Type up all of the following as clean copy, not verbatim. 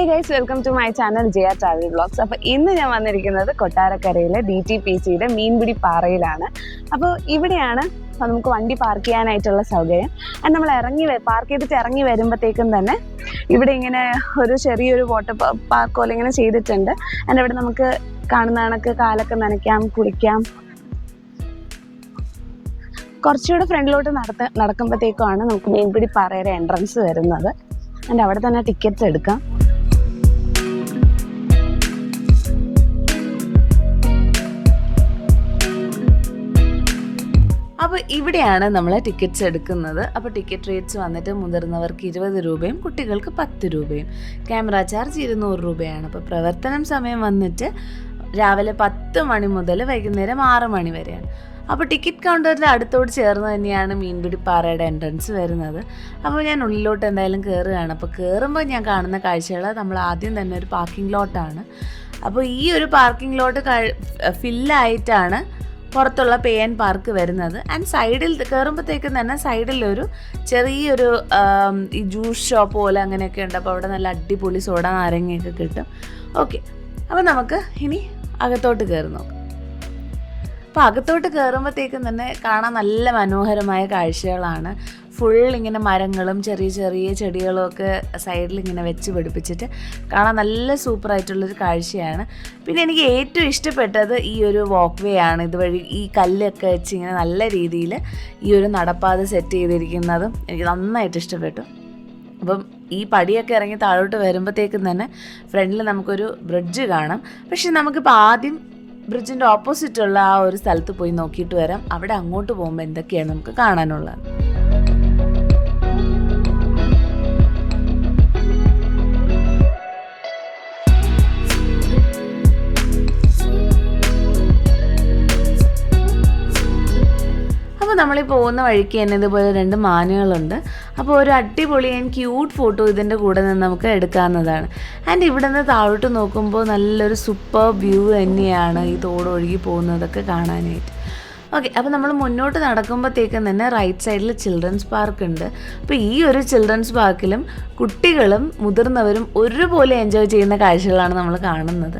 guys, welcome to my channel JR Travel Vlogs. അപ്പോൾ ഇന്ന് ഞാൻ വന്നിരിക്കുന്നത് കൊട്ടാരക്കരയിലെ DTPCയുടെ മീൻപിടിപ്പാറയിലാണ്. അപ്പോൾ ഇവിടെയാണ് നമുക്ക് വണ്ടി പാർക്ക് ചെയ്യാനായിട്ടുള്ള സൗകര്യം. അത് നമ്മൾ പാർക്ക് ചെയ്തിട്ട് ഇറങ്ങി വരുമ്പോഴത്തേക്കും തന്നെ ഇവിടെ ഇങ്ങനെ ഒരു ചെറിയൊരു വാട്ടർ പാർക്ക് പോലെ ഇങ്ങനെ ചെയ്തിട്ടുണ്ട്. അതിൻ്റെ ഇവിടെ നമുക്ക് കാണുന്ന കണക്ക് കാലൊക്കെ നനയ്ക്കാം, കുളിക്കാം. കുറച്ചുകൂടെ ഫ്രണ്ടിലോട്ട് നടക്കുമ്പോഴത്തേക്കുമാണ് നമുക്ക് മീൻപിടിപ്പാറയുടെ എൻട്രൻസ് വരുന്നത്. അതിൻ്റെ അവിടെ തന്നെ ടിക്കറ്റ്സ് എടുക്കാം. അപ്പോൾ ഇവിടെയാണ് നമ്മൾ ടിക്കറ്റ്സ് എടുക്കുന്നത്. അപ്പോൾ ടിക്കറ്റ് റേറ്റ്സ് വന്നിട്ട് മുതിർന്നവർക്ക് 20 രൂപയും കുട്ടികൾക്ക് 10 രൂപയും. ക്യാമറ ചാർജ് 200 രൂപയാണ്. അപ്പോൾ പ്രവർത്തനം സമയം വന്നിട്ട് രാവിലെ 10 മണി മുതൽ വൈകുന്നേരം 6 മണി വരെയാണ്. അപ്പോൾ ടിക്കറ്റ് കൗണ്ടറിൻ്റെ അടുത്തോട് ചേർന്ന് തന്നെയാണ് മീൻപിടിപ്പാറയുടെ എൻട്രൻസ് വരുന്നത്. അപ്പോൾ ഞാൻ ഉള്ളിലോട്ട് എന്തായാലും കയറുകയാണ്. അപ്പോൾ കയറുമ്പോൾ ഞാൻ കാണുന്ന കാഴ്ചകൾ നമ്മൾ ആദ്യം തന്നെ ഒരു പാർക്കിംഗ് ലോട്ടാണ്. അപ്പോൾ ഈ ഒരു പാർക്കിംഗ് ലോട്ട് ഫില്ലായിട്ടാണ് പുറത്തുള്ള പേ ആൻഡ് പാർക്ക് വരുന്നത്. ആൻഡ് സൈഡിൽ കയറുമ്പോഴത്തേക്കും തന്നെ സൈഡിലൊരു ചെറിയൊരു ഈ ജ്യൂസ് ഷോപ്പ് പോലെ അങ്ങനെയൊക്കെ ഉണ്ട്. അപ്പോൾ അവിടെ നല്ല അടിപൊളി സോഡ നാരങ്ങയൊക്കെ കിട്ടും. ഓക്കെ, അപ്പോൾ നമുക്ക് ഇനി അകത്തോട്ട് കയറി നോക്കാം. അപ്പോൾ അകത്തോട്ട് കയറുമ്പോഴത്തേക്കും തന്നെ കാണാൻ നല്ല മനോഹരമായ കാഴ്ചകളാണ്. ഫുൾ ഇങ്ങനെ മരങ്ങളും ചെറിയ ചെറിയ ചെടികളും ഒക്കെ സൈഡിൽ ഇങ്ങനെ വെച്ച് പിടിപ്പിച്ചിട്ട് കാണാൻ നല്ല സൂപ്പറായിട്ടുള്ളൊരു കാഴ്ചയാണ്. പിന്നെ എനിക്ക് ഏറ്റവും ഇഷ്ടപ്പെട്ടത് ഈ ഒരു വാക്ക് വേ ആണ്. ഇതുവഴി ഈ കല്ലൊക്കെ വെച്ച് ഇങ്ങനെ നല്ല രീതിയിൽ ഈ ഒരു നടപ്പാത സെറ്റ് ചെയ്തിരിക്കുന്നതും എനിക്ക് നന്നായിട്ട് ഇഷ്ടപ്പെട്ടു. അപ്പം ഈ പടിയൊക്കെ ഇറങ്ങി താഴോട്ട് വരുമ്പോഴത്തേക്കും തന്നെ ഫ്രണ്ടിൽ നമുക്കൊരു ബ്രിഡ്ജ് കാണാം. പക്ഷെ നമുക്കിപ്പോൾ ആദ്യം ബ്രിഡ്ജിൻ്റെ ഓപ്പോസിറ്റുള്ള ആ ഒരു സ്ഥലത്ത് പോയി നോക്കിയിട്ട് വരാം. അവിടെ അങ്ങോട്ട് പോകുമ്പോൾ എന്തൊക്കെയാണ് നമുക്ക് കാണാനുള്ളത്. അപ്പോൾ നമ്മൾ ഈ പോകുന്ന വഴിക്ക് തന്നെ ഇതുപോലെ 2 മാനുകളുണ്ട്. അപ്പോൾ ഒരു അടിപൊളി ക്യൂട്ട് ഫോട്ടോ ഇതിൻ്റെ കൂടെ നിന്ന് നമുക്ക് എടുക്കാവുന്നതാണ്. ആൻഡ് ഇവിടെ നിന്ന് താഴോട്ട് നോക്കുമ്പോൾ നല്ലൊരു സൂപ്പർ വ്യൂ തന്നെയാണ് ഈ തോട് ഒഴുകി പോകുന്നതൊക്കെ കാണാനായിട്ട്. ഓക്കെ, അപ്പോൾ നമ്മൾ മുന്നോട്ട് നടക്കുമ്പോഴത്തേക്കും തന്നെ റൈറ്റ് സൈഡിൽ ചിൽഡ്രൻസ് പാർക്ക് ഉണ്ട്. അപ്പോൾ ഈ ഒരു ചിൽഡ്രൻസ് പാർക്കിലും കുട്ടികളും മുതിർന്നവരും ഒരുപോലെ എൻജോയ് ചെയ്യുന്ന കാഴ്ചകളാണ് നമ്മൾ കാണുന്നത്.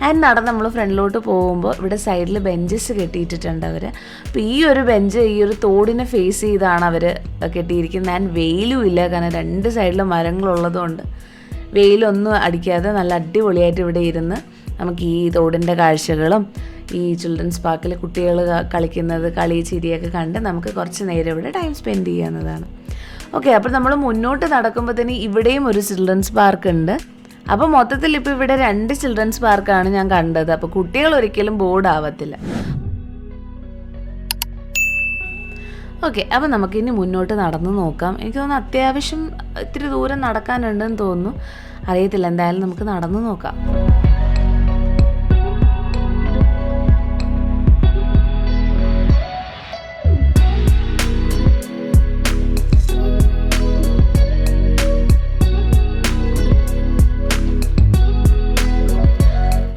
ആൻഡ് നടന്ന് നമ്മൾ ഫ്രണ്ടിലോട്ട് പോകുമ്പോൾ ഇവിടെ സൈഡിൽ ബെഞ്ചസ് കെട്ടിയിട്ടിട്ടുണ്ട് അവർ. അപ്പോൾ ഈ ഒരു ബെഞ്ച് ഈ ഒരു തോടിനെ ഫേസ് ചെയ്താണ് അവർ കെട്ടിയിരിക്കുന്നത്. ആൻഡ് വെയിലും ഇല്ല, കാരണം 2 സൈഡിലും മരങ്ങളുള്ളതുകൊണ്ട് വെയിലൊന്നും അടിക്കാതെ നല്ല അടിപൊളിയായിട്ട് ഇവിടെ ഇരുന്ന് നമുക്ക് ഈ തോടിൻ്റെ കാഴ്ചകളും ഈ ചിൽഡ്രൻസ് പാർക്കിൽ കുട്ടികൾ കളിക്കുന്നത് കളി ചിരിയൊക്കെ കണ്ട് നമുക്ക് കുറച്ച് നേരം ഇവിടെ ടൈം സ്പെൻഡ് ചെയ്യാവുന്നതാണ്. ഓക്കെ, അപ്പോൾ നമ്മൾ മുന്നോട്ട് നടക്കുമ്പോൾ തന്നെ ഇവിടെയും ഒരു ചിൽഡ്രൻസ് പാർക്ക് ഉണ്ട്. അപ്പോൾ മൊത്തത്തിൽ ഇപ്പോൾ ഇവിടെ 2 ചിൽഡ്രൻസ് പാർക്കാണ് ഞാൻ കണ്ടത്. അപ്പോൾ കുട്ടികൾ ഒരിക്കലും ബോർഡ് ആവത്തില്ല. ഓക്കെ, അപ്പോൾ നമുക്കിനി മുന്നോട്ട് നടന്ന് നോക്കാം. എനിക്ക് തോന്നുന്നു അത്യാവശ്യം ഇത്തിരി ദൂരം നടക്കാനുണ്ടെന്ന് തോന്നുന്നു, അറിയത്തില്ല. എന്തായാലും നമുക്ക് നടന്ന് നോക്കാം.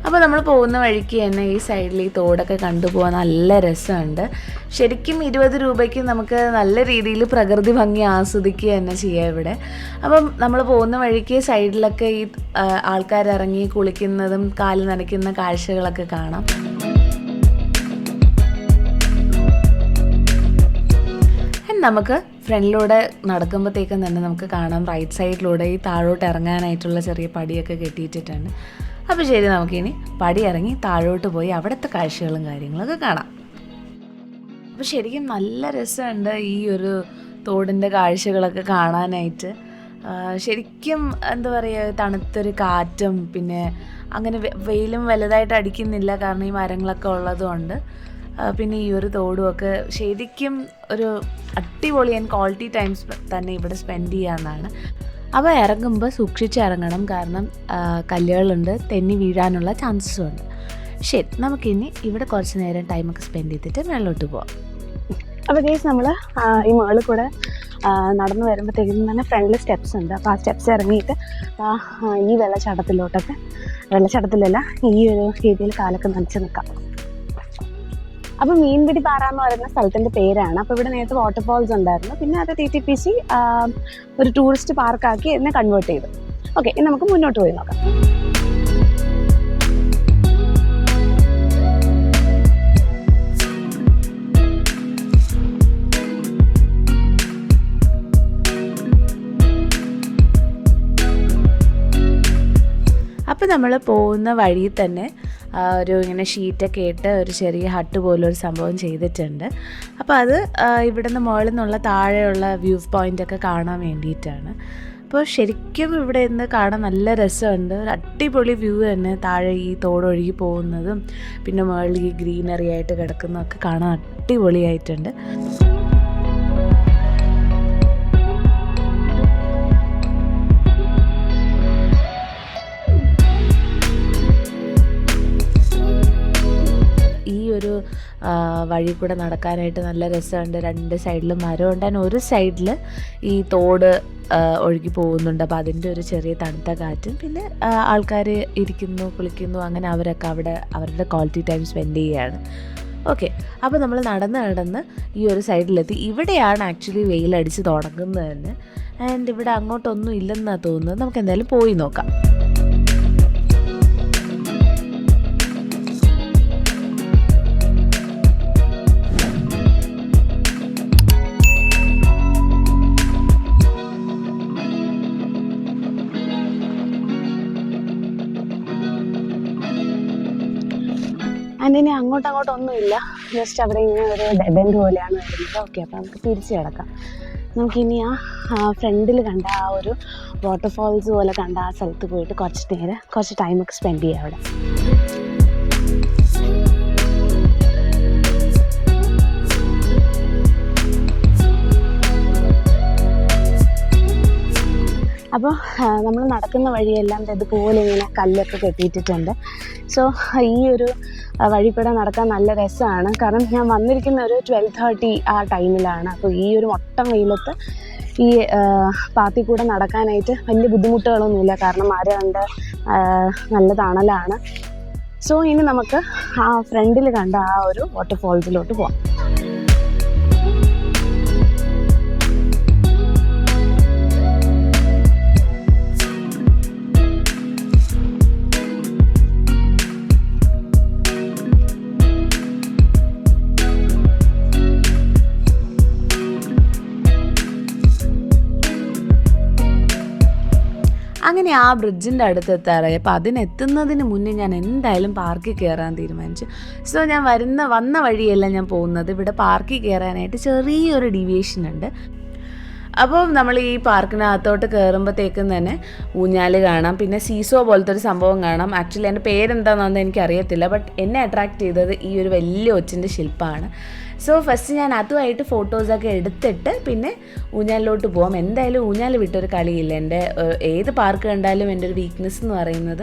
അപ്പോൾ നമ്മൾ പോകുന്ന വഴിക്ക് തന്നെ ഈ സൈഡിൽ ഈ തോടൊക്കെ കണ്ടുപോകാൻ നല്ല രസമുണ്ട്. ശരിക്കും 20 രൂപയ്ക്ക് നമുക്ക് നല്ല രീതിയിൽ പ്രകൃതി ഭംഗി ആസ്വദിക്കുക തന്നെ ചെയ്യാം ഇവിടെ. അപ്പം നമ്മൾ പോകുന്ന വഴിക്ക് സൈഡിലൊക്കെ ഈ ആൾക്കാരിറങ്ങി കുളിക്കുന്നതും കാല് നനയ്ക്കുന്ന കാഴ്ചകളൊക്കെ കാണാം. നമുക്ക് ഫ്രണ്ടിലൂടെ നടക്കുമ്പോഴത്തേക്കും തന്നെ നമുക്ക് കാണാം റൈറ്റ് സൈഡിലൂടെ ഈ താഴോട്ട് ഇറങ്ങാനായിട്ടുള്ള ചെറിയ പടിയൊക്കെ കെട്ടിയിട്ടിട്ടുണ്ട്. അപ്പോൾ ശരി, നമുക്കിനി പടി ഇറങ്ങി താഴോട്ട് പോയി അവിടുത്തെ കാഴ്ചകളും കാര്യങ്ങളൊക്കെ കാണാം. അപ്പോൾ ശരിക്കും നല്ല രസമുണ്ട് ഈ ഒരു തോടിൻ്റെ കാഴ്ചകളൊക്കെ കാണാനായിട്ട്. ശരിക്കും എന്താ പറയുക, തണുത്തൊരു കാറ്റും പിന്നെ അങ്ങനെ വെയിലും വലുതായിട്ട് അടിക്കുന്നില്ല, കാരണം ഈ മരങ്ങളൊക്കെ ഉള്ളതുകൊണ്ട്. പിന്നെ ഈ ഒരു തോടുമൊക്കെ ശരിക്കും ഒരു അടിപൊളി ക്വാളിറ്റി ടൈംസ് തന്നെ ഇവിടെ സ്പെൻഡ് ചെയ്യാമെന്നാണ്. അപ്പോൾ ഇറങ്ങുമ്പോൾ സൂക്ഷിച്ച് ഇറങ്ങണം, കാരണം കല്ലുകളുണ്ട്, തെന്നി വീഴാനുള്ള ചാൻസസും ഉണ്ട്. ശരി, നമുക്കിനി ഇവിടെ കുറച്ച് നേരം ടൈമൊക്കെ സ്പെൻഡ് ചെയ്തിട്ട് മേളിലോട്ട് പോവാം. അപ്പോൾ ഗൈസ്, നമ്മൾ ഈ മുകളിൽ കൂടെ നടന്നു വരുമ്പോഴത്തേക്കും തന്നെ ഫ്രണ്ടിൽ സ്റ്റെപ്സ് ഉണ്ട്. അപ്പോൾ ആ സ്റ്റെപ്സ് ഇറങ്ങിയിട്ട് ഈ വെള്ളച്ചാട്ടത്തിലല്ല ഈ ഒരു രീതിയിൽ കാലൊക്കെ നനച്ച് നിൽക്കാം. അപ്പോൾ മീൻപിടിപ്പാറ എന്ന് പറയുന്ന സ്ഥലത്തിൻ്റെ പേരാണ്. അപ്പോൾ ഇവിടെ നേരത്തെ വാട്ടർഫാൾസ് ഉണ്ടായിരുന്നു, പിന്നെ അത് DTPC ഒരു ടൂറിസ്റ്റ് പാർക്കാക്കി ഇതിനെ കൺവേർട്ട് ചെയ്തു. ഓക്കെ, ഇനി നമുക്ക് മുന്നോട്ട് പോയി നോക്കാം. അപ്പോൾ നമ്മൾ പോകുന്ന വഴിയിൽ തന്നെ ഒരു ഇങ്ങനെ ഷീറ്റൊക്കെ ഇട്ട് ഒരു ചെറിയ ഹട്ട് പോലൊരു സംഭവം ചെയ്തിട്ടുണ്ട്. അപ്പോൾ അത് ഇവിടുന്ന് മുകളിൽ നിന്നുള്ള താഴെയുള്ള വ്യൂ പോയിൻ്റൊക്കെ കാണാൻ വേണ്ടിയിട്ടാണ്. അപ്പോൾ ശരിക്കും ഇവിടെ നിന്ന് കാണാൻ നല്ല രസമുണ്ട്. ഒരു അടിപൊളി വ്യൂ തന്നെ. താഴെ ഈ തോടൊഴുകി പോകുന്നതും പിന്നെ മുകളിൽ ഈ ഗ്രീനറി ആയിട്ട് കിടക്കുന്നതൊക്കെ കാണാൻ അടിപൊളിയായിട്ടുണ്ട്. ഒരു വഴി കൂടെ നടക്കാനായിട്ട് നല്ല രസമുണ്ട്. രണ്ട് സൈഡിലും മരമുണ്ട്. ഒരു സൈഡിൽ ഈ തോട് ഒഴുകി പോകുന്നുണ്ട്. അപ്പോൾ അതിൻ്റെ ഒരു ചെറിയ തണുത്ത കാറ്റും പിന്നെ ആൾക്കാർ ഇരിക്കുന്നു, കുളിക്കുന്നു, അങ്ങനെ അവരൊക്കെ അവിടെ അവരുടെ ക്വാളിറ്റി ടൈം സ്പെൻഡ് ചെയ്യുകയാണ്. ഓക്കെ, അപ്പോൾ നമ്മൾ നടന്ന് ഈ ഒരു സൈഡിലെത്തി. ഇവിടെയാണ് ആക്ച്വലി വെയിലടിച്ച് തുടങ്ങുന്നത് തന്നെ. ആൻഡ് ഇവിടെ അങ്ങോട്ടൊന്നും ഇല്ലെന്നാണ് തോന്നുന്നത്. നമുക്ക് എന്തായാലും പോയി നോക്കാം. ആൻഡ് ഇനി അങ്ങോട്ടൊന്നുമില്ല. ജസ്റ്റ് അവിടെ ഇങ്ങനെ ഒരു ഡെഡ് എൻഡ് പോലെയാണ് വരുന്നത്. ഓക്കെ, അപ്പോൾ നമുക്ക് തിരിച്ച് കിടക്കാം. നമുക്കിനി ആ ഫ്രണ്ടിൽ കണ്ട ആ ഒരു വാട്ടർഫാൾസ് പോലെ കണ്ട ആ സ്ഥലത്ത് പോയിട്ട് കുറച്ച് ടൈമൊക്കെ സ്പെൻഡ് ചെയ്യാം അവിടെ. അപ്പോൾ നമ്മൾ നടക്കുന്ന വഴിയെല്ലാം ഇതുപോലെ ഇങ്ങനെ കല്ലൊക്കെ കെട്ടിയിട്ടിട്ടുണ്ട്. സോ ഈ ഒരു വഴി കൂടെ നടക്കാൻ നല്ല രസമാണ്. കാരണം ഞാൻ വന്നിരിക്കുന്ന ഒരു 12:30 ആ ടൈമിലാണ്. അപ്പോൾ ഈ ഒരു മൊട്ടം വെയിലത്ത് ഈ പാത്തിൽ കൂടെ നടക്കാനായിട്ട് വലിയ ബുദ്ധിമുട്ടുകളൊന്നുമില്ല. കാരണം മരമുണ്ട്, നല്ല തണലാണ്. സോ ഇനി നമുക്ക് ആ ഫ്രണ്ടിൽ കണ്ട ആ ഒരു വാട്ടർഫാൾസിലോട്ട് പോവാം. അങ്ങനെ ആ ബ്രിഡ്ജിൻ്റെ അടുത്ത് എത്താറായി. അപ്പോൾ അതിനെത്തുന്നതിന് മുന്നേ ഞാൻ എന്തായാലും പാർക്കിൽ കയറാൻ തീരുമാനിച്ചു. സോ ഞാൻ വന്ന വഴിയല്ല ഞാൻ പോകുന്നത്. ഇവിടെ പാർക്കിൽ കയറാനായിട്ട് ചെറിയൊരു ഡീവിയേഷൻ ഉണ്ട്. അപ്പോൾ നമ്മൾ ഈ പാർക്കിനകത്തോട്ട് കയറുമ്പോഴത്തേക്കും തന്നെ ഊഞ്ഞാൽ കാണാം, പിന്നെ സീസോ പോലത്തെ ഒരു സംഭവം കാണാം. ആക്ച്വലി എൻ്റെ പേരെന്താണെന്ന് എനിക്കറിയത്തില്ല. ബട്ട് എന്നെ അട്രാക്റ്റ് ചെയ്തത് ഈ ഒരു വലിയ ഒച്ചിൻ്റെ ശില്പമാണ്. സോ ഫസ്റ്റ് ഞാൻ അതുമായിട്ട് ഫോട്ടോസൊക്കെ എടുത്തിട്ട് പിന്നെ ഊഞ്ഞാലിലോട്ട് പോകാം. എന്തായാലും ഊഞ്ഞാൽ വിട്ടൊരു കളിയില്ല. എൻ്റെ ഏത് പാർക്ക് കണ്ടാലും എൻ്റെ ഒരു വീക്ക്നെസ് എന്ന് പറയുന്നത്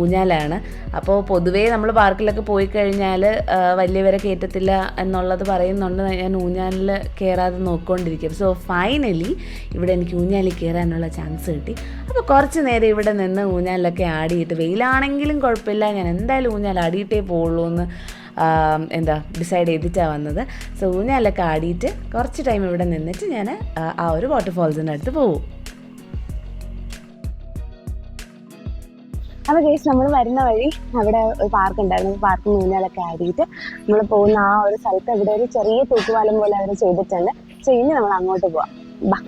ഊഞ്ഞാലാണ്. അപ്പോൾ പൊതുവേ നമ്മൾ പാർക്കിലൊക്കെ പോയി കഴിഞ്ഞാൽ വലിയവരെ കയറ്റത്തില്ല എന്നുള്ളത് പറയുന്നുണ്ട്. ഞാൻ ഊഞ്ഞാലിൽ കയറാതെ നോക്കിക്കൊണ്ടിരിക്കും. സോ ഫൈനലി ഇവിടെ എനിക്ക് ഊഞ്ഞാലിൽ കയറാനുള്ള ചാൻസ് കിട്ടി. അപ്പോൾ കുറച്ച് നേരം ഇവിടെ നിന്ന് ഊഞ്ഞാലിലൊക്കെ ആടിയിട്ട്, വെയിലാണെങ്കിലും കുഴപ്പമില്ല, ഞാൻ എന്തായാലും ഊഞ്ഞാൽ ആടിയിട്ടേ പോകുള്ളൂ എന്ന് ഡിസൈഡ് ചെയ്തിട്ടാണ് വന്നത്. സോ ഊഞ്ഞാലൊക്കെ ആടിയിട്ട് കുറച്ച് ടൈം ഇവിടെ നിന്നിട്ട് ഞാൻ ആ ഒരു വാട്ടർഫാൾസിൻ്റെ അടുത്ത് പോകും. അപ്പോൾ കേസ് നമ്മൾ വരുന്ന വഴി അവിടെ ഒരു പാർക്ക് ഉണ്ടായിരുന്നു. പാർക്ക് ഊഞ്ഞാലൊക്കെ ആടിയിട്ട് നമ്മൾ പോകുന്ന ആ ഒരു സ്ഥലത്ത് ഇവിടെ ഒരു ചെറിയ തൂക്കുപാലം പോലെ അവർ ചെയ്തിട്ടുണ്ട്. സോ ഇനി നമ്മൾ അങ്ങോട്ട് പോവാം. ബാ.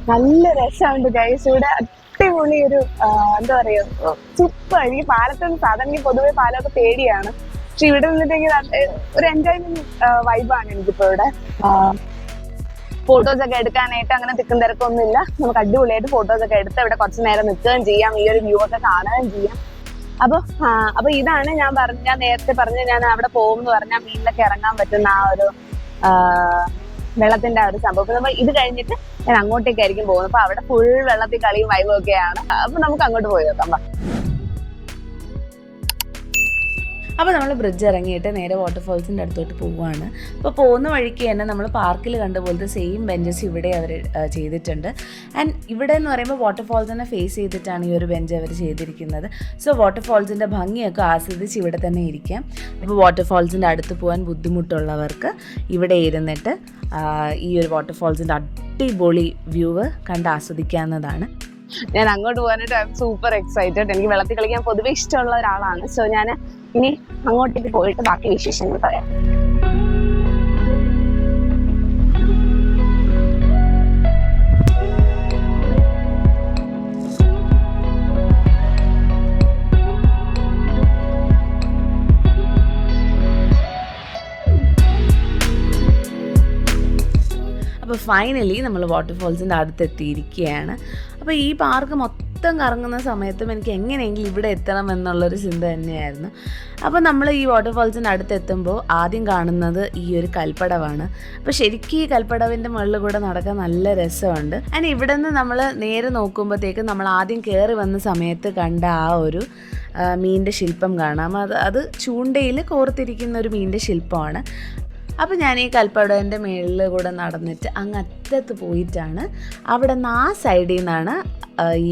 നല്ല രസമുണ്ട് ഗൈസ്. ഇവിടെ അടിപൊളി ഒരു എന്താ പറയുക, സൂപ്പർ. ഈ പാലത്തിന് സാധാരണ പൊതുവെ പാലമൊക്കെ പേടിയാണ്, പക്ഷെ ഇവിടെ നിന്നിട്ടെങ്കിൽ ഒരു എൻജോയ്മെന്റ് വൈബാണ് എനിക്കിപ്പോ ഇവിടെ. ഫോട്ടോസ് ഒക്കെ എടുക്കാനായിട്ട് അങ്ങനെ തിക്കും തിരക്കൊന്നും ഇല്ല. നമുക്ക് അടിപൊളിയായിട്ട് ഫോട്ടോസ് ഒക്കെ എടുത്ത് ഇവിടെ കുറച്ച് നേരം നിൽക്കുകയും ചെയ്യാം, ഈ ഒരു വ്യൂ ഒക്കെ കാണുകയും ചെയ്യാം. അപ്പൊ ഇതാണ് ഞാൻ നേരത്തെ പറഞ്ഞ ഞാൻ അവിടെ പോകുമെന്ന് പറഞ്ഞാൽ മീനിലൊക്കെ ഇറങ്ങാൻ പറ്റുന്ന ആ ഒരു വെള്ളത്തിന്റെ ആ ഒരു സംഭവം. അപ്പൊ ഇത് കഴിഞ്ഞിട്ട് ഞാൻ അങ്ങോട്ടേക്കായിരിക്കും പോകുന്നത്. അപ്പൊ അവിടെ ഫുൾ വെള്ളത്തിൽ കളിയും വൈബും ഒക്കെയാണ്. അപ്പൊ നമുക്ക് അങ്ങോട്ട് പോയി നോക്കാം. അപ്പോൾ നമ്മൾ ബ്രിഡ്ജ് ഇറങ്ങിയിട്ട് നേരെ വാട്ടർഫോൾസിൻ്റെ അടുത്തോട്ട് പോവുകയാണ്. അപ്പോൾ പോകുന്ന വഴിക്ക് തന്നെ നമ്മൾ പാർക്കിൽ കണ്ട പോലത്തെ സെയിം ബെഞ്ചസ് ഇവിടെ അവർ ചെയ്തിട്ടുണ്ട്. ആൻഡ് ഇവിടെ എന്ന് പറയുമ്പോൾ വാട്ടർഫോൾസിനെ ഫേസ് ചെയ്തിട്ടാണ് ഈ ഒരു ബെഞ്ച് അവർ ചെയ്തിരിക്കുന്നത്. സോ വാട്ടർഫോൾസിൻ്റെ ഭംഗിയൊക്കെ ആസ്വദിച്ച് ഇവിടെ തന്നെ ഇരിക്കാം. അപ്പോൾ വാട്ടർഫോൾസിൻ്റെ അടുത്ത് പോകാൻ ബുദ്ധിമുട്ടുള്ളവർക്ക് ഇവിടെ ഇരുന്നിട്ട് ഈ ഒരു വാട്ടർഫോൾസിൻ്റെ അടിപൊളി വ്യൂവ് കണ്ട് ആസ്വദിക്കാവുന്നതാണ്. ഞാൻ അങ്ങോട്ട് പോകാനായിട്ട് ഐ എം സൂപ്പർ എക്സൈറ്റഡ്. എനിക്ക് വെള്ളത്തിൽ കളിക്കാൻ പൊതുവെ ഇഷ്ടമുള്ള ഒരാളാണ്. സോ ഞാൻ ഇനി അങ്ങോട്ടേക്ക് പോയിട്ട് ബാക്കി വിശേഷങ്ങൾ പറയാം. അപ്പോൾ ഫൈനലി നമ്മൾ വാട്ടർഫോൾസിൻ്റെ അടുത്തെത്തിയിരിക്കുകയാണ്. അപ്പോൾ ഈ പാർക്ക് മൊത്തം കറങ്ങുന്ന സമയത്തും എനിക്ക് എങ്ങനെയെങ്കിലും ഇവിടെ എത്തണം എന്നുള്ളൊരു ചിന്ത തന്നെയായിരുന്നു. അപ്പോൾ നമ്മൾ ഈ വാട്ടർഫോൾസിൻ്റെ അടുത്തെത്തുമ്പോൾ ആദ്യം കാണുന്നത് ഈ ഒരു കൽപ്പടവാണ്. അപ്പോൾ ശരിക്കും ഈ കൽപ്പടവിൻ്റെ മുകളിൽ കൂടെ നടക്കാൻ നല്ല രസമുണ്ട്. ആൻഡ് ഇവിടെ നിന്ന് നമ്മൾ നേരെ നോക്കുമ്പോഴത്തേക്കും നമ്മൾ ആദ്യം കയറി വന്ന സമയത്ത് കണ്ട ആ ഒരു മീനിൻ്റെ ശില്പം കാണാം. അത് ചൂണ്ടയിൽ കോർത്തിരിക്കുന്ന ഒരു മീനിൻ്റെ ശില്പമാണ്. അപ്പോൾ ഞാൻ ഈ കൽപ്പടവിൻ്റെ മേളിൽ കൂടെ നടന്നിട്ട് അങ്ങ് അറ്റത്ത് പോയിട്ടാണ് അവിടെ നിന്ന് ആ സൈഡിൽ നിന്നാണ് ഈ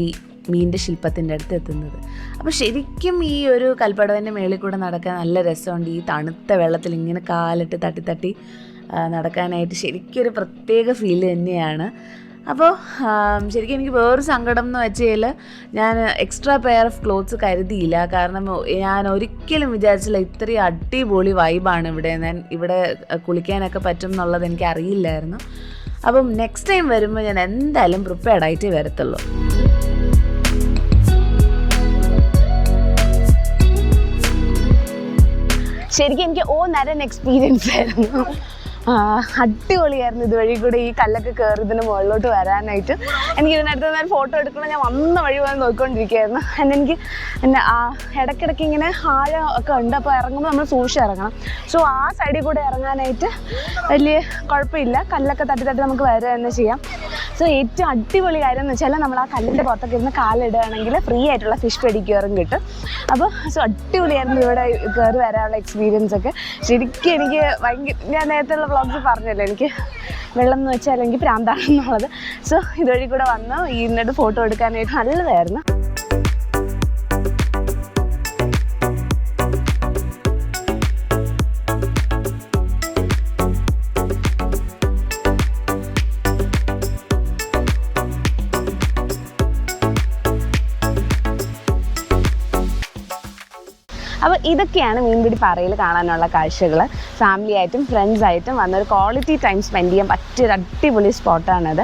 മീനിൻ്റെ ശില്പത്തിൻ്റെ അടുത്ത് എത്തുന്നത്. അപ്പോൾ ശരിക്കും ഈ ഒരു കൽപ്പടവിൻ്റെ മേളിൽ കൂടെ നടക്കാൻ നല്ല രസമുണ്ട്. ഈ തണുത്ത വെള്ളത്തിൽ ഇങ്ങനെ കാലിട്ട് തട്ടി തട്ടി നടക്കാനായിട്ട് ശരിക്കും ഒരു പ്രത്യേക ഫീൽ തന്നെയാണ്. അപ്പോൾ ശരിക്കും എനിക്ക് വേറൊരു സങ്കടം എന്ന് വെച്ചാൽ ഞാൻ എക്സ്ട്രാ പെയർ ഓഫ് ക്ലോത്ത്സ് കരുതിയില്ല. കാരണം ഞാൻ ഒരിക്കലും വിചാരിച്ചില്ല ഇത്രയും അടിപൊളി വൈബാണ് ഇവിടെ. ഞാൻ ഇവിടെ കുളിക്കാനൊക്കെ പറ്റും എന്നുള്ളത് എനിക്ക് അറിയില്ലായിരുന്നു. അപ്പം നെക്സ്റ്റ് ടൈം വരുമ്പോൾ ഞാൻ എന്തായാലും പ്രിപ്പയർഡ് ആയിട്ടേ വരത്തുള്ളൂ. ശരിക്കും എനിക്ക് നരൻ എക്സ്പീരിയൻസ് ആയിരുന്നു. അടിപൊളിയായിരുന്നു. ഇതുവഴി കൂടെ ഈ കല്ലൊക്കെ കയറി ഇതിന് മുകളിലോട്ട് വരാനായിട്ട്. എനിക്ക് ഇതിനടുത്ത് നിന്ന് ഫോട്ടോ എടുക്കണം. ഞാൻ വന്ന വഴി വന്ന് നോക്കിക്കൊണ്ടിരിക്കുകയായിരുന്നു. എനിക്ക് ഇടയ്ക്കിടയ്ക്ക് ഇങ്ങനെ ആഴം ഒക്കെ ഉണ്ട്. അപ്പോൾ ഇറങ്ങുമ്പോൾ നമ്മൾ സൂക്ഷിച്ച് ഇറങ്ങണം. സോ ആ സൈഡിൽ കൂടെ ഇറങ്ങാനായിട്ട് വലിയ കുഴപ്പമില്ല. കല്ലൊക്കെ തട്ടി തട്ടി നമുക്ക് വരിക തന്നെ ചെയ്യാം. സോ ഏറ്റവും അടിപൊളി കാര്യം എന്ന് വെച്ചാൽ നമ്മൾ ആ കല്ലിൻ്റെ പുറത്തൊക്കെ ഇരുന്ന് കാലിടുകയാണെങ്കിൽ ഫ്രീ ആയിട്ടുള്ള ഫിഷ് പെഡിക്യൂറും കിട്ടും. അപ്പോൾ സോ അടിപൊളിയായിരുന്നു ഇവിടെ കയറി വരാനുള്ള എക്സ്പീരിയൻസ് ഒക്കെ. ശരിക്കും എനിക്ക് ഞാൻ നേരത്തെ വ്ളോഗ്സ് പറഞ്ഞല്ലോ, എനിക്ക് വെള്ളം എന്ന് വെച്ചാൽ എനിക്ക് പ്രാന്താണെന്നുള്ളത്. സോ ഇതുവഴി കൂടെ വന്ന് എന്നിട്ട് ഫോട്ടോ എടുക്കാനായിട്ട് നല്ലതായിരുന്നു. അപ്പോൾ ഇതൊക്കെയാണ് മീൻപിടിപ്പാറയിൽ കാണാനുള്ള കാഴ്ചകൾ. ഫാമിലി ആയിട്ടും ഫ്രണ്ട്സായിട്ടും വന്നൊരു ക്വാളിറ്റി ടൈം സ്പെൻഡ് ചെയ്യാൻ പറ്റിയൊരു അടിപൊളി സ്പോട്ടാണത്.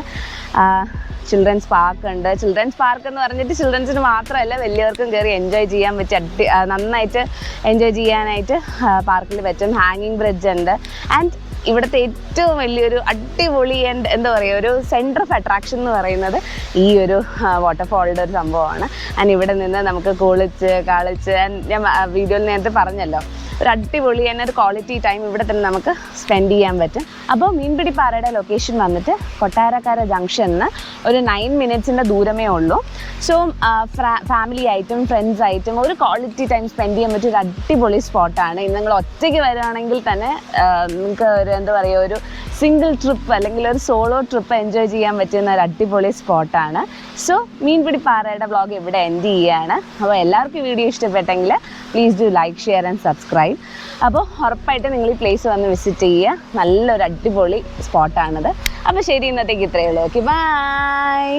ചിൽഡ്രൻസ് പാർക്ക് ഉണ്ട്. ചിൽഡ്രൻസ് പാർക്ക് എന്ന് പറഞ്ഞിട്ട് ചിൽഡ്രൻസിന് മാത്രമല്ല വലിയവർക്കും കയറി എൻജോയ് ചെയ്യാൻ പറ്റിയ നന്നായിട്ട് എൻജോയ് ചെയ്യാനായിട്ട് പാർക്കിൽ പറ്റും. ഹാങ്ങിങ് ബ്രിഡ്ജ് ഉണ്ട്. ആൻഡ് ഇവിടുത്തെ ഏറ്റവും വലിയൊരു അടിപൊളി ആൻഡ് എന്താ പറയുക ഒരു സെൻറ്റർ ഓഫ് അട്രാക്ഷൻ എന്ന് പറയുന്നത് ഈ ഒരു വാട്ടർഫാളിൻ്റെ ഒരു സംഭവമാണ്. ആൻഡ് ഇവിടെ നിന്ന് നമുക്ക് കുളിച്ച് കളിച്ച് ഞാൻ വീഡിയോയിൽ നേരത്തെ പറഞ്ഞല്ലോ ഒരു അടിപൊളി തന്നെ ഒരു ക്വാളിറ്റി ടൈം ഇവിടെ തന്നെ നമുക്ക് സ്പെൻഡ് ചെയ്യാൻ പറ്റും. അപ്പോൾ മീൻപിടിപ്പാറയുടെ ലൊക്കേഷൻ വന്നിട്ട് കൊട്ടാരക്കര ജംഗ്ഷനിൽ ഒരു 9 മിനിറ്റ്സിൻ്റെ ദൂരമേ ഉള്ളൂ. സോ ഫാമിലി ആയിട്ടും ഫ്രണ്ട്സ് ആയിട്ടും ഒരു ക്വാളിറ്റി ടൈം സ്പെൻഡ് ചെയ്യാൻ പറ്റിയ ഒരു അടിപൊളി സ്പോട്ടാണ്. ഇന്ന് നിങ്ങൾ ഒറ്റയ്ക്ക് വരികയാണെങ്കിൽ തന്നെ നിങ്ങൾക്ക് ഒരു എന്താ പറയുക ഒരു സിംഗിൾ ട്രിപ്പ് അല്ലെങ്കിൽ ഒരു സോളോ ട്രിപ്പ് എൻജോയ് ചെയ്യാൻ പറ്റുന്ന ഒരു അടിപൊളി സ്പോട്ടാണ്. സോ മീൻപിടിപ്പാറയുടെ വ്ളോഗ് ഇവിടെ എൻഡ് ചെയ്യുകയാണ്. അപ്പോൾ എല്ലാവർക്കും വീഡിയോ ഇഷ്ടപ്പെട്ടെങ്കിൽ please do like, share and subscribe. അപ്പോൾ ഉറപ്പായിട്ട് നിങ്ങൾ ഈ പ്ലേസ് വന്ന് വിസിറ്റ് ചെയ്യുക. നല്ലൊരു അടിപൊളി സ്പോട്ടാണത്. അപ്പോൾ ശരി, ഇന്നത്തേക്ക് ഇത്രയേ ഉള്ളൂ. Okay, by.